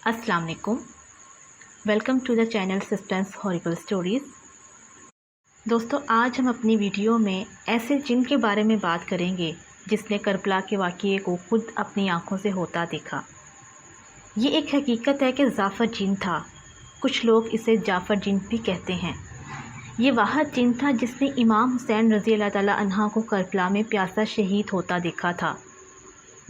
अस्सलाम वालेकुम। Welcome to the channel suspense horrible stories. दोस्तों, आज हम अपनी वीडियो में ऐसे जिन के बारे में बात करेंगे जिसने करबला के वाक़ये को खुद अपनी आंखों से होता देखा। ये एक हकीकत है कि जाफ़र जिन था। कुछ लोग इसे जाफ़र जिन भी कहते हैं। ये वाहद जिन था जिसने इमाम हुसैन रज़ी अल्लाह ताला अन्हा को करबला में प्यासा शहीद होता देखा था,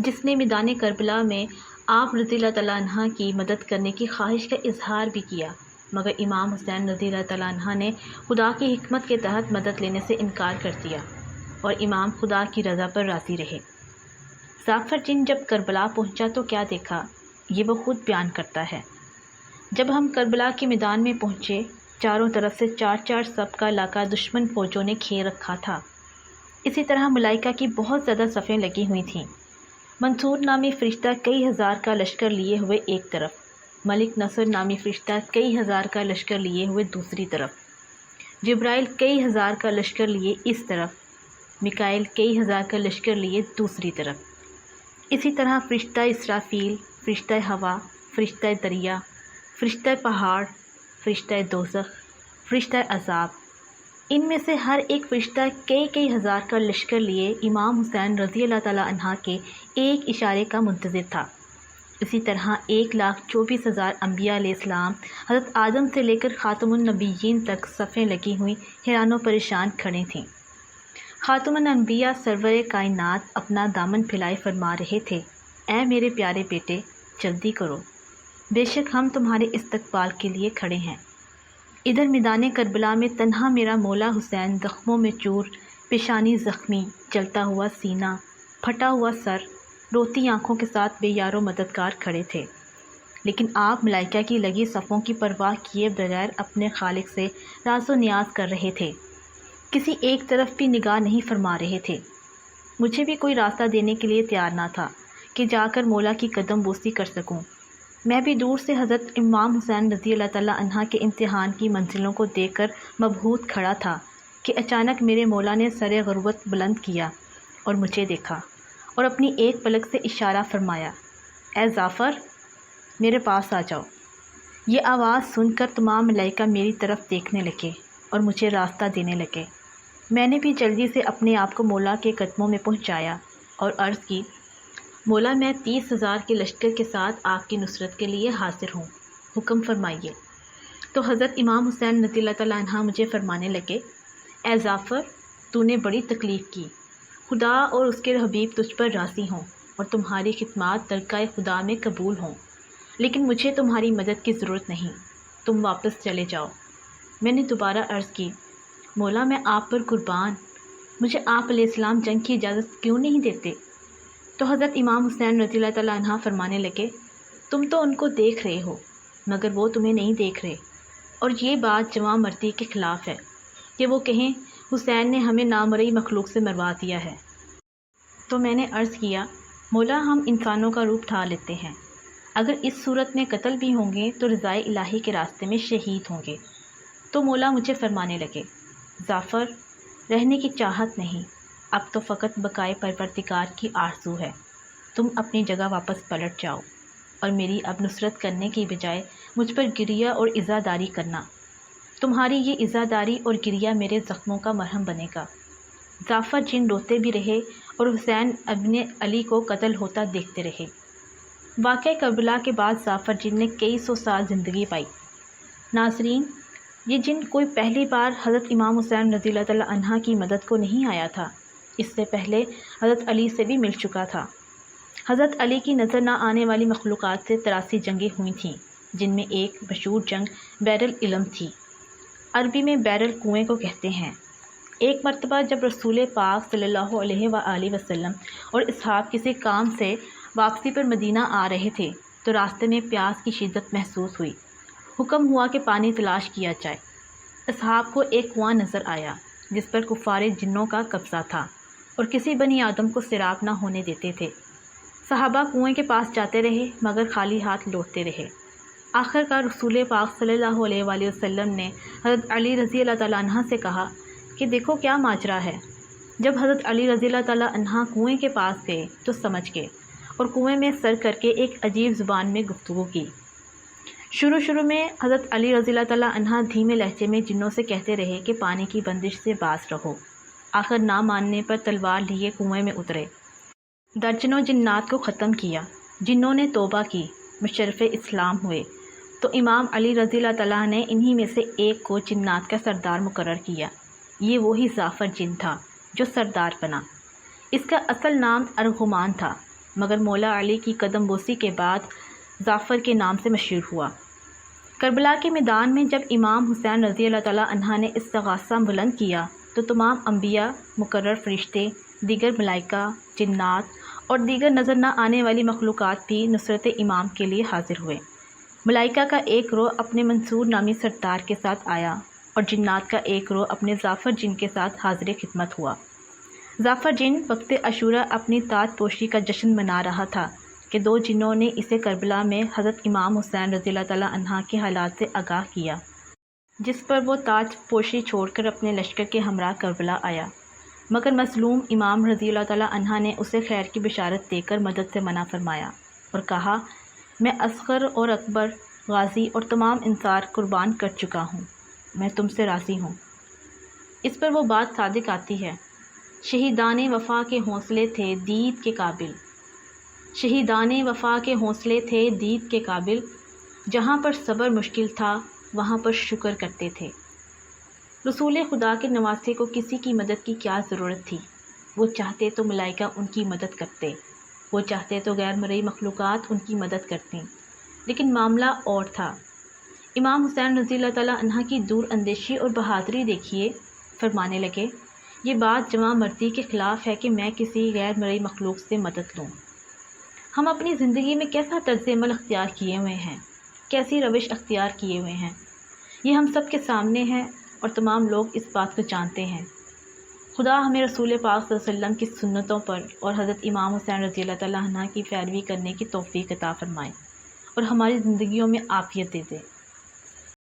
जिसने मैदान करबला में आप रज़ी अल्लाह ताला अन्हा की मदद करने की ख्वाहिश का इजहार भी किया, मगर इमाम हुसैन रज़ी अल्लाह ताला अन्हा ने खुदा की हिकमत के तहत मदद लेने से इनकार कर दिया और इमाम खुदा की रज़ा पर राज़ी रहे। जाफ़र जिन जब करबला पहुंचा तो क्या देखा, ये वो खुद बयान करता है। जब हम करबला के मैदान में पहुँचे, चारों तरफ से चार चार सब का इलाका दुश्मन फ़ौजों ने घेर रखा था। इसी तरह मलाइका की बहुत ज़्यादा सफ़ें लगी हुई थीं। मंसूर नामी फ़रिश्ता कई हज़ार का लश्कर लिए हुए एक तरफ, मलिक नसर नामी फ़रिश्ता कई हज़ार का लश्कर लिए हुए दूसरी तरफ, जिब्राइल कई हज़ार का लश्कर लिए इस तरफ, मिकाइल कई हज़ार का लश्कर लिए दूसरी तरफ। इसी तरह फ़रिश्ता इसराफील, फ़रिश्ता हवा, फ़रिश्ता दरिया, फ़रिश्ता पहाड़, फ़रिश्ता दोज़ख, फ़रिश्ता अज़ाब, इनमें से हर एक फ़रिश्ता कई कई हज़ार का लश्कर लिए इमाम हुसैन रज़ी अल्लाह ताला अन्हा के एक इशारे का मुंतज़िर था। इसी तरह 1,24,000 अम्बिया अलैहिस्सलाम हज़रत आदम से लेकर ख़ातमुन नबिय्यीन तक सफ़ें लगी हुई हैरान व परेशान खड़े थीं। ख़ातमुन अम्बिया सरवर कायनात अपना दामन फैलाए फरमा रहे थे, ऐ मेरे प्यारे बेटे, जल्दी करो, बेशक हम तुम्हारे इस्तकबाल के लिए खड़े हैं। इधर मैदान करबला में तन्हा मेरा मौला हुसैन ज़ख्मों में चूर, पेशानी ज़ख्मी, जलता हुआ सीना, फटा हुआ सर, रोती आँखों के साथ बेयारो मददगार खड़े थे। लेकिन आप मलाइका की लगी सफ़ों की परवाह किए बगैर अपने खालिक से राज़ो नियाज़ कर रहे थे, किसी एक तरफ भी निगाह नहीं फरमा रहे थे। मुझे भी कोई रास्ता देने के लिए तैयार ना था कि जाकर मौला की कदम बोसी कर सकूं। मैं भी दूर से हज़रत इमाम हुसैन रज़ी अल्लाह ताला अन्हा के इम्तिहान की मंजिलों को देखकर मबहूत खड़ा था कि अचानक मेरे मौला ने सरे गुर्बत बुलंद किया और मुझे देखा और अपनी एक पलक से इशारा फरमाया, ऐ जाफ़र, मेरे पास आ जाओ। ये आवाज़ सुनकर तमाम मलाइका मेरी तरफ देखने लगे और मुझे रास्ता देने लगे। मैंने भी जल्दी से अपने आप को मौला के कदमों में पहुँचाया और अर्ज़ की, मौला, मैं 30,000 के लश्कर के साथ आपकी नुसरत के लिए हाजिर हूँ, हुक्म फरमाइए। तो हज़रत इमाम हुसैन रज़ी अल्लाह ताला अन्हा मुझे फरमाने लगे, ऐ जाफ़र, तूने बड़ी तकलीफ़ की, खुदा और उसके हबीब तुझ पर राज़ी हों और तुम्हारी खिदमत दरगाह खुदा में कबूल हों, लेकिन मुझे तुम्हारी मदद की ज़रूरत नहीं, तुम वापस चले जाओ। मैंने दोबारा अर्ज़ की, मौला, मैं आप पर कुर्बान, मुझे आप अलैहिस्सलाम जंग की इजाज़त क्यों नहीं देते? तो हज़रत इमाम हुसैन रज़ी अल्लाह ताला अन्हा फरमाने लगे, तुम तो उनको देख रहे हो मगर वो तुम्हें नहीं देख रहे, और ये बात जवां मर्दी के ख़िलाफ़ है कि वो कहें हुसैन ने हमें नामरई मखलूक से मरवा दिया है। तो मैंने अर्ज़ किया, मौला, हम इंसानों का रूप ढाल लेते हैं, अगर इस सूरत में कत्ल भी होंगे तो रज़ाए इलाही के रास्ते में शहीद होंगे। तो मौला मुझे फरमाने लगे, जाफ़र, रहने की चाहत नहीं, अब तो फ़कत बकाए परवरदिगार की आरज़ू है। तुम अपनी जगह वापस पलट जाओ और मेरी अब नुसरत करने की बजाय मुझ पर गिरिया और इज़ादारी करना। तुम्हारी ये इज़ादारी और गिरिया मेरे ज़ख्मों का मरहम बनेगा। जाफ़र जिन रोते भी रहे और हुसैन इब्न अली को कत्ल होता देखते रहे। वाक़या करबला के बाद जाफ़र जिन ने कई सौ साल ज़िंदगी पाई। नाज़रीन, ये जिन कोई पहली बार हज़रत इमाम हुसैन रज़ी अल्लाह ताला अन्हा की मदद को नहीं आया था, इससे पहले हज़रत अली से भी मिल चुका था। हज़रत अली की नज़र ना आने वाली मखलूक़ात से 83 जंगें हुई थीं, जिनमें एक मशहूर जंग बैरुल इल्म थी। अरबी में बैरुल कुएँ को कहते हैं। एक मरतबा जब रसूल पाक सल्लल्लाहु अलैहि वसल्लम और असहाब किसी काम से वापसी पर मदीना आ रहे थे तो रास्ते में प्यास की शिद्दत महसूस हुई। हुक्म हुआ कि पानी तलाश किया जाए। असहाब को एक कुआं नज़र आया जिस पर कुफ़ारे जिन्नों का कब्ज़ा था और किसी बनी आदम को सिराब ना होने देते थे। सहाबा कुएं के पास जाते रहे मगर खाली हाथ लौटते रहे। आखिरकार रसूल पाक सल्लल्लाहु अलैहि वसल्लम ने हज़रत अली रज़ी अल्लाह ताला अन्हा से कहा कि देखो क्या माजरा है। जब हज़रत अली रज़ी अल्लाह ताला अन्हा कुएं के पास गए तो समझ गए और कुएं में सर करके एक अजीब ज़ुबान में गुफ्तगू की। شروع میں حضرت علی رضی اللہ تعالیٰ عنہ دھیمے لہجے میں جنوں سے کہتے رہے کہ پانی کی بندش سے باز رہو، آخر نہ ماننے پر تلوار لیے کنویں میں اترے، درجنوں جنات کو ختم کیا، جنوں نے توبہ کی، مشرف اسلام ہوئے، تو امام علی رضی اللہ تعالیٰ نے انہی میں سے ایک کو جنات کا سردار مقرر کیا۔ یہ وہی ظافر جن تھا جو سردار بنا۔ اس کا اصل نام ارغمان تھا، مگر مولا علی کی قدم بوسی کے بعد ظافر کے نام سے مشہور ہوا۔ کربلا کے میدان میں جب امام حسین رضی اللہ تعالیٰ عنہ نے استغاثہ بلند کیا تو تمام انبیاء، مقرر فرشتے، دیگر ملائکہ، جنات اور دیگر نظر نہ آنے والی مخلوقات بھی نصرت امام کے لیے حاضر ہوئے۔ ملائکہ کا ایک گروہ اپنے منصور نامی سردار کے ساتھ آیا اور جنات کا ایک گروہ اپنے ظافر جن کے ساتھ حاضر خدمت ہوا۔ ظافر جن وقت عاشوراء اپنی تاج پوشی کا جشن منا رہا تھا کہ دو جنوں نے اسے کربلا میں حضرت امام حسین رضی اللہ تعالیٰ عنہ کے حالات سے آگاہ کیا، جس پر وہ تاج پوشی چھوڑ کر اپنے لشکر کے ہمراہ کربلا آیا، مگر مظلوم امام رضی اللہ تعالیٰ عنہ نے اسے خیر کی بشارت دے کر مدد سے منع فرمایا اور کہا، میں اصغر اور اکبر، غازی اور تمام انصار قربان کر چکا ہوں، میں تم سے راضی ہوں۔ اس پر وہ بات صادق آتی ہے، شہیدان وفا کے حوصلے تھے دید کے قابل، شہیدان وفا کے حوصلے تھے دید کے قابل، جہاں پر صبر مشکل تھا وہاں پر شکر کرتے تھے۔ رسول خدا کے نواسے کو کسی کی مدد کی کیا ضرورت تھی؟ وہ چاہتے تو ملائکہ ان کی مدد کرتے، وہ چاہتے تو غیر مرئی مخلوقات ان کی مدد کرتیں، لیکن معاملہ اور تھا۔ امام حسین رضی اللہ تعالیٰ عنہ کی دور اندیشی اور بہادری دیکھیے، فرمانے لگے، یہ بات جواں مردی کے خلاف ہے کہ میں کسی غیر مرئی مخلوق سے مدد لوں۔ ہم اپنی زندگی میں کیسا طرز عمل اختیار کیے ہوئے ہیں، کیسی روش اختیار کیے ہوئے ہیں، یہ ہم سب کے سامنے ہے اور تمام لوگ اس بات کو جانتے ہیں۔ خدا ہمیں رسول پاک صلی اللہ علیہ وسلم کی سنتوں پر اور حضرت امام حسین رضی اللہ تعالیٰ عنہ کی پیروی کرنے کی توفیق عطا فرمائے اور ہماری زندگیوں میں عافیت دے دے۔